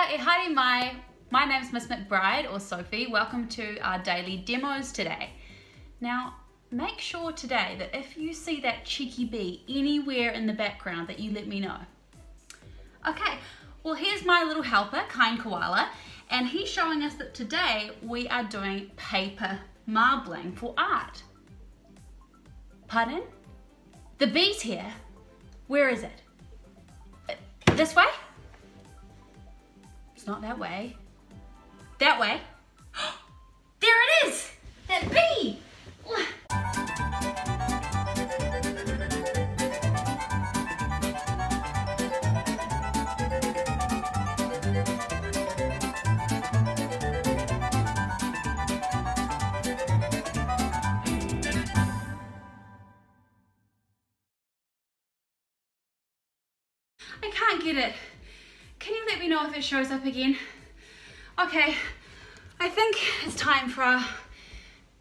e haere mai. My name's Miss McBride or Sophie. Welcome to our daily demos today. Now, make sure today that if you see that cheeky bee anywhere in the background that you let me know. Okay, well here's my little helper, Kind Koala, and he's showing us that today we are doing paper marbling for art. Pardon? The bee's here. Where is it? This way? It's not that way. That way? There it is! That bee! I can't get it. Can you let me know if it shows up again? Okay, I think it's time for our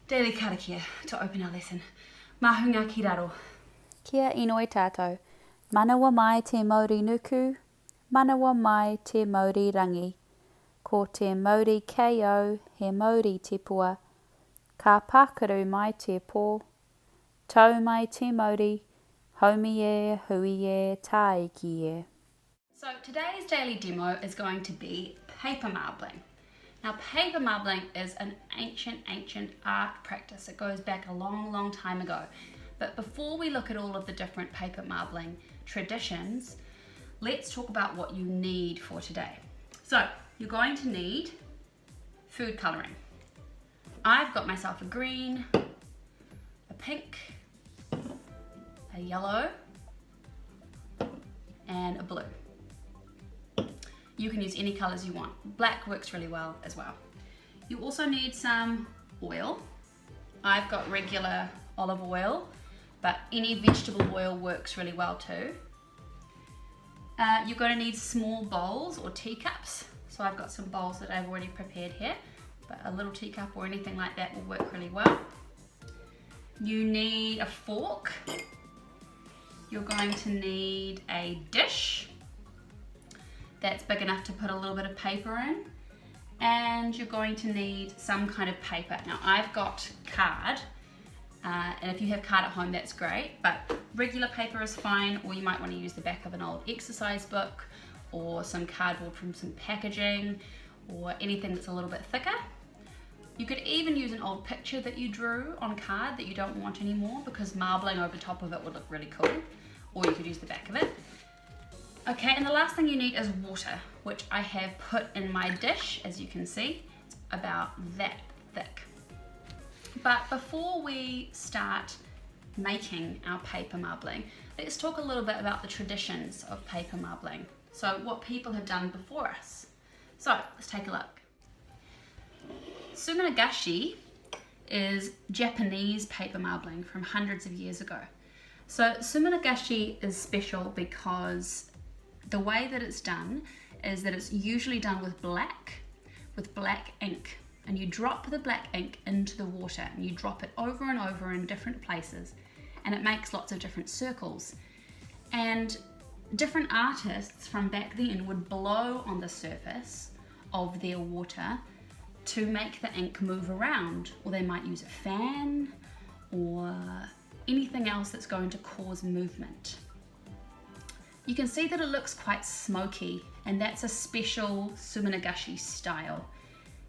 daily karakia to open our lesson. Mahunga ki raro. Kia inoi tātou. Manawa mai te Māori nuku, manawa mai te Māori rangi. Ko te Māori KO he Māori te pua. Ka pākaru mai te pō. Tau mai te Māori, haumi e, hui e, tāiki e. So today's daily demo is going to be paper marbling. Now paper marbling is an ancient art practice. It goes back a long time ago. But before we look at all of the different paper marbling traditions, let's talk about what you need for today. So you're going to need food colouring. I've got myself a green, a pink, a yellow, and a blue. You can use any colours you want. Black works really well as well. You also need some oil. I've got regular olive oil, but any vegetable oil works really well too. You're going to need small bowls or teacups. So I've got some bowls that I've already prepared here, but a little teacup or anything like that will work really well. You need a fork. You're going to need a dish that's big enough to put a little bit of paper in, and you're going to need some kind of paper. Now I've got card, and if you have card at home that's great, but regular paper is fine, or you might want to use the back of an old exercise book or some cardboard from some packaging or anything that's a little bit thicker. You could even use an old picture that you drew on card that you don't want anymore, because marbling over top of it would look really cool, or you could use the back of it. Okay, and the last thing you need is water, which I have put in my dish, as you can see. It's about that thick. But before we start making our paper marbling, let's talk a little bit about the traditions of paper marbling. So what people have done before us. So let's take a look. Suminagashi is Japanese paper marbling from hundreds of years ago. So suminagashi is special because the way that it's done is that it's usually done with black ink, and you drop the black ink into the water and you drop it over and over in different places, and it makes lots of different circles. And different artists from back then would blow on the surface of their water to make the ink move around, or they might use a fan or anything else that's going to cause movement. You can see that it looks quite smoky, and that's a special suminagashi style.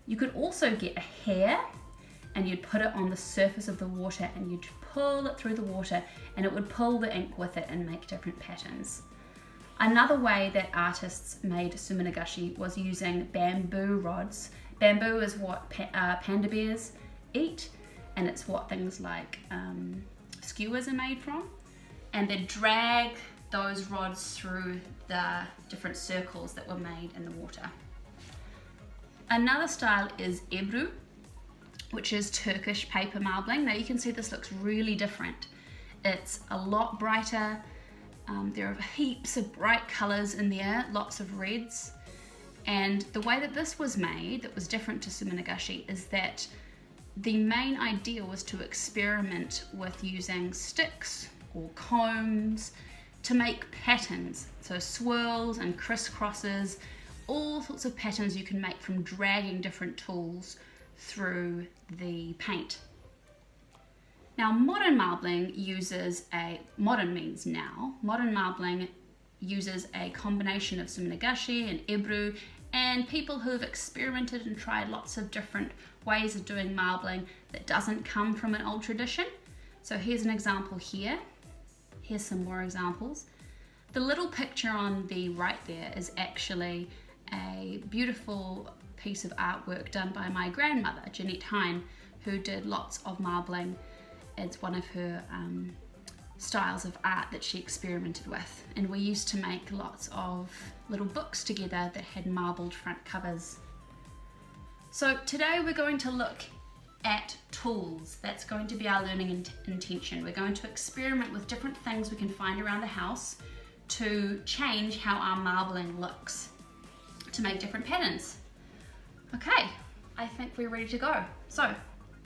You could also get a hair and you'd put it on the surface of the water and you'd pull it through the water, and it would pull the ink with it and make different patterns. Another way that artists made suminagashi was using bamboo rods. Bamboo is what panda bears eat, and it's what things like skewers are made from, and they drag those rods through the different circles that were made in the water. Another style is Ebru, which is Turkish paper marbling. Now you can see this looks really different. It's a lot brighter. There are heaps of bright colors in there, lots of reds. And the way that this was made, that was different to suminagashi, is that the main idea was to experiment with using sticks or combs to make patterns, so swirls and crisscrosses, all sorts of patterns you can make from dragging different tools through the paint. Now modern marbling uses modern marbling uses a combination of suminagashi and ebru, and people who have experimented and tried lots of different ways of doing marbling that doesn't come from an old tradition. So here's an example here. Here's some more examples. The little picture on the right there is actually a beautiful piece of artwork done by my grandmother, Jeanette Hine, who did lots of marbling. It's one of her styles of art that she experimented with, and we used to make lots of little books together that had marbled front covers. So today we're going to look at tools. That's going to be our learning intention. We're going to experiment with different things we can find around the house to change how our marbling looks, to make different patterns. Okay, I think we're ready to go. So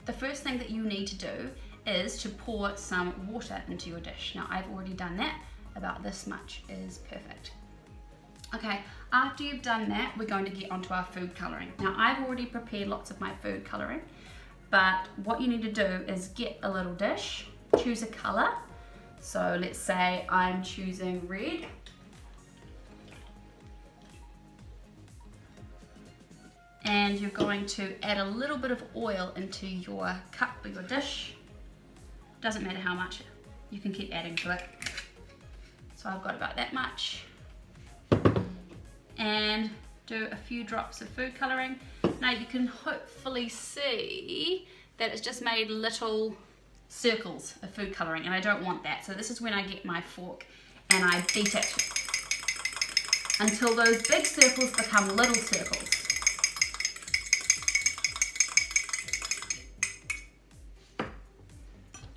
the first thing that you need to do is to pour some water into your dish. Now I've already done that, about this much is perfect. Okay, after you've done that, we're going to get onto our food colouring. Now I've already prepared lots of my food colouring, but what you need to do is get a little dish, choose a colour. So let's say I'm choosing red. And you're going to add a little bit of oil into your cup or your dish. Doesn't matter how much, you can keep adding to it. So I've got about that much. And do a few drops of food colouring. Now you can hopefully see that it's just made little circles of food colouring, and I don't want that. So this is when I get my fork and I beat it until those big circles become little circles.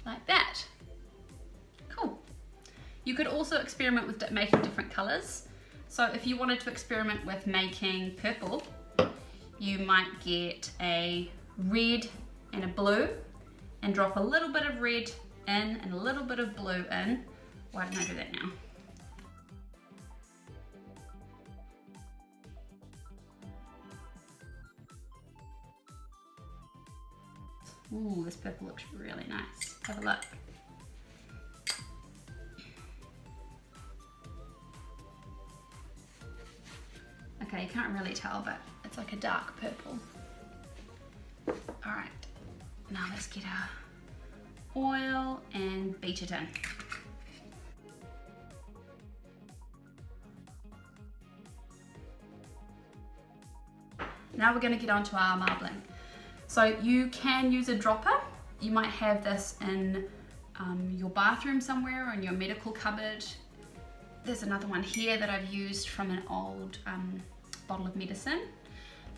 Like that. Cool. You could also experiment with making different colours. So if you wanted to experiment with making purple, you might get a red and a blue and drop a little bit of red in and a little bit of blue in. Why didn't I do that now? Ooh, this purple looks really nice. Have a look. Okay, you can't really tell, but it's like a dark purple. All right, now let's get our oil and beat it in. Now we're going to get onto our marbling. So you can use a dropper. You might have this in your bathroom somewhere or in your medical cupboard. There's another one here that I've used from an old bottle of medicine.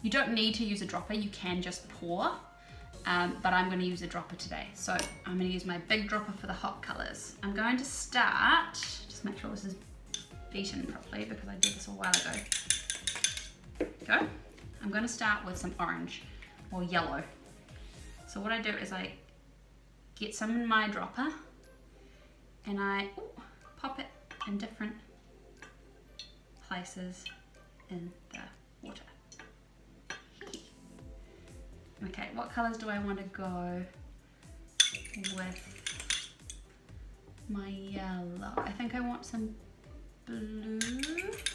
You don't need to use a dropper, you can just pour, but I'm going to use a dropper today. So I'm going to use my big dropper for the hot colours. I'm going to start, just make sure this is beaten properly because I did this a while ago. Go. I'm going to start with some orange or yellow. So what I do is I get some in my dropper and I pop it in different places in the water. Okay, what colours do I want to go with my yellow? I think I want some blue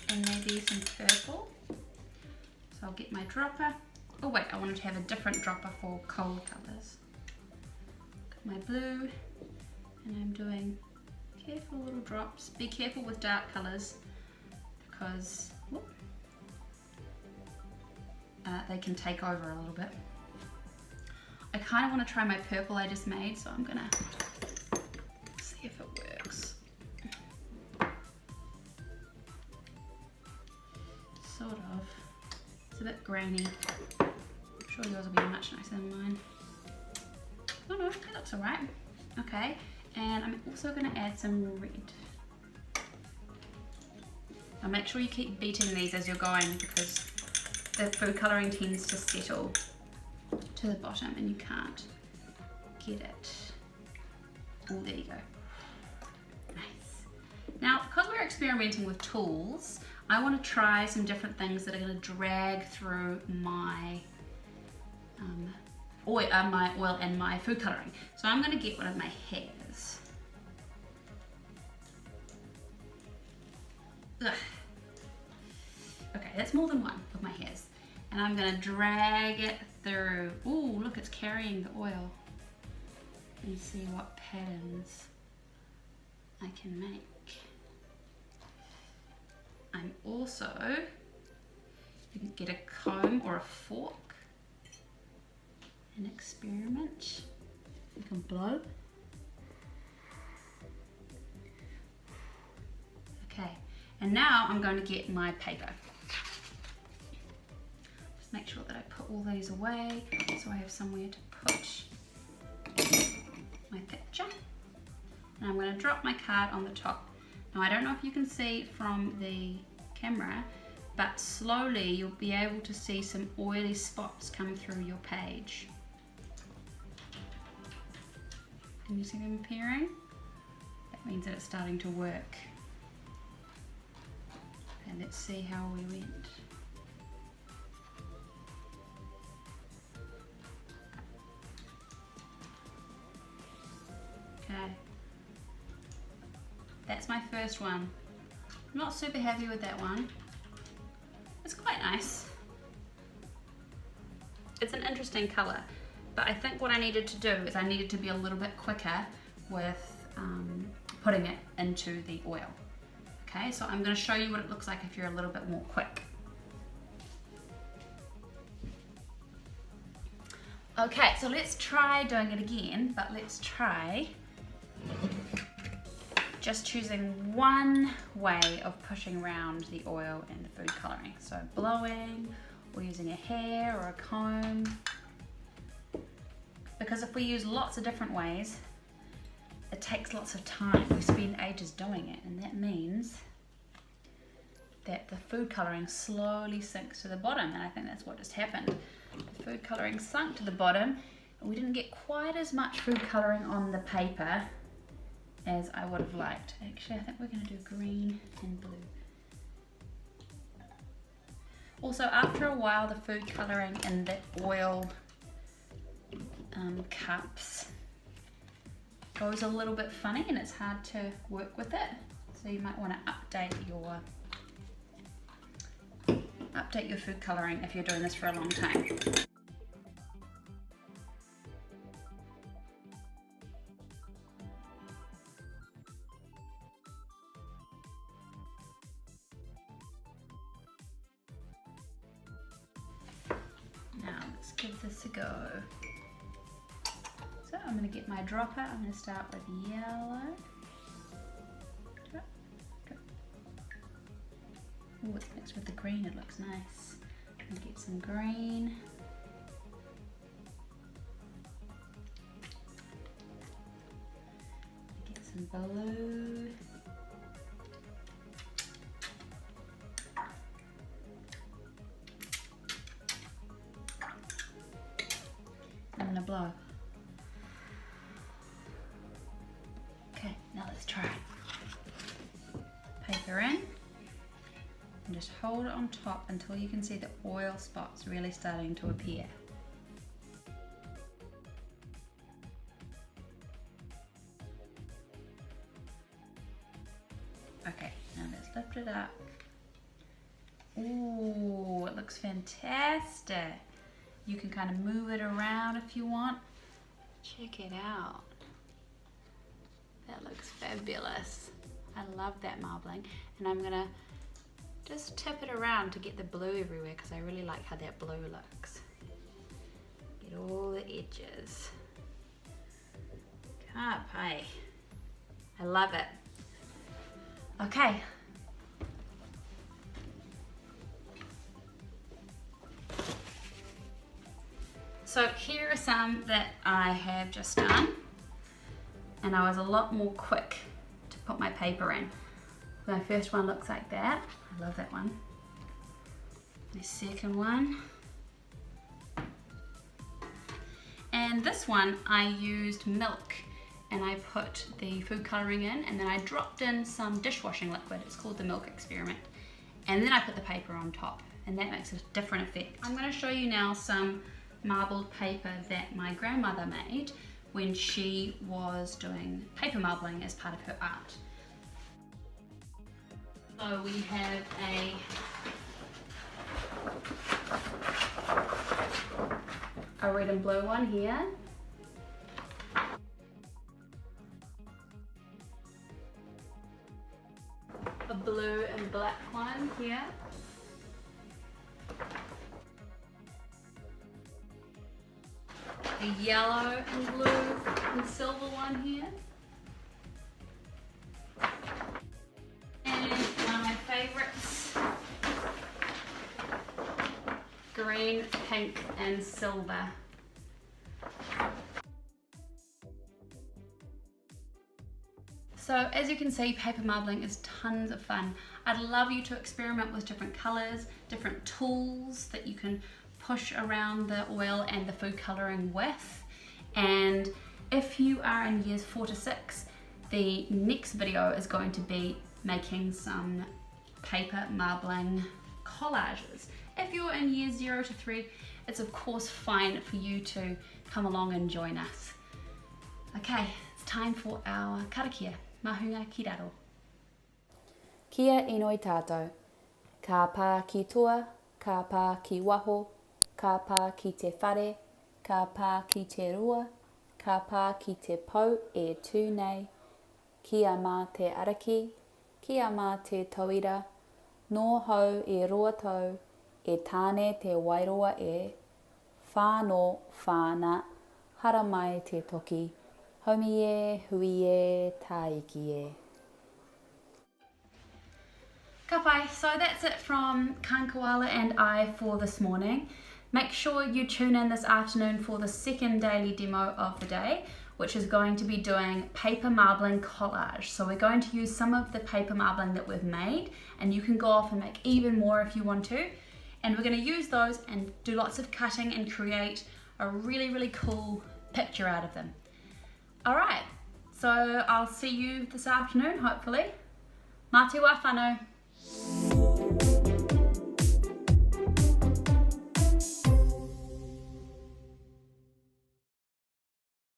and maybe some purple. So I'll get my dropper. Oh wait, I wanted to have a different dropper for cold colours. Got my blue, and I'm doing careful little drops. Be careful with dark colours because they can take over a little bit. I kind of want to try my purple I just made, so I'm gonna see if it works. Sort of. It's a bit grainy. I'm sure yours will be much nicer than mine. Oh no, that looks alright. Okay, and I'm also going to add some red. Now make sure you keep beating these as you're going because the food colouring tends to settle to the bottom and you can't get it. Oh, there you go. Nice. Now, because we're experimenting with tools, I want to try some different things that are going to drag through my oil and my food colouring. So I'm going to get one of my hairs. Ugh. Okay, that's more than one of my hairs. And I'm going to drag it through. Ooh, look, it's carrying the oil. And see what patterns I can make. I'm also, you can get a comb or a fork and experiment. You can blow. Okay, and now I'm going to get my paper. Just make sure that I put all these away so I have somewhere to put my picture. And I'm going to drop my card on the top. Now I don't know if you can see from the camera, but slowly you'll be able to see some oily spots come through your page. Can you see them appearing? That means that it's starting to work. And let's see how we went. Okay. That's my first one. I'm not super happy with that one. It's quite nice. It's an interesting colour, but I think what I needed to do is I needed to be a little bit quicker with putting it into the oil. Okay, so I'm going to show you what it looks like if you're a little bit more quick. Okay, so let's try doing it again, but let's try just choosing one way of pushing around the oil and the food colouring. So blowing, or using a hair or a comb. Because if we use lots of different ways, it takes lots of time. We spend ages doing it, and that means that the food colouring slowly sinks to the bottom, and I think that's what just happened. The food colouring sunk to the bottom, and we didn't get quite as much food colouring on the paper as I would have liked. Actually, I think we're going to do green and blue. Also, after a while, the food colouring in the oil cups goes a little bit funny and it's hard to work with it. So you might want to update your food colouring if you're doing this for a long time. Now let's give this a go. So I'm going to get my dropper. I'm going to start with yellow. Oh, it's mixed with the green, it looks nice. And get some green. Get some blue. I'm gonna blow. Okay, now let's try. Paper in. And just hold it on top until you can see the oil spots really starting to appear. Okay, now let's lift it up. Ooh, it looks fantastic. You can kind of move it around if you want. Check it out. That looks fabulous. I love that marbling. And I'm gonna just tip it around to get the blue everywhere because I really like how that blue looks. Get all the edges. Can't pay. I love it. Okay. So here are some that I have just done, and I was a lot more quick to put my paper in. My first one looks like that. I love that one. My second one. And this one I used milk and I put the food colouring in and then I dropped in some dishwashing liquid. It's called the milk experiment. and then I put the paper on top, and that makes a different effect. I'm going to show you now some marbled paper that my grandmother made when she was doing paper marbling as part of her art. So we have a red and blue one here. A blue and black one here. A yellow and blue and silver one here. And one of my favorites, green, pink and silver. So as you can see, paper marbling is tons of fun. I'd love you to experiment with different colors, different tools that you can push around the oil and the food coloring with. And if you are in years 4 to 6, the next video is going to be making some paper marbling collages. If you're in years 0 to 3, it's of course fine for you to come along and join us. Okay, it's time for our karakia. Mahunga ki raro. Kia inoi tātou. Ka pā ki toa, ka pā ki waho, ka pā ki te whare, ka pā ki te rua, ka pā ki te pau e tū nei, kia mā te araki, kia mā te tauira, nō hau e roa tau, e tāne te wairoa e, whānō whāna, hara mai te toki, haumi e, hui e, tāiki e. Ka pai, so that's it from Kankoala and I for this morning. Make sure you tune in this afternoon for the second daily demo of the day, which is going to be doing paper marbling collage. So we're going to use some of the paper marbling that we've made, and you can go off and make even more if you want to. And we're going to use those and do lots of cutting and create a really, really cool picture out of them. All right, so I'll see you this afternoon, hopefully. Mā te wā whānau.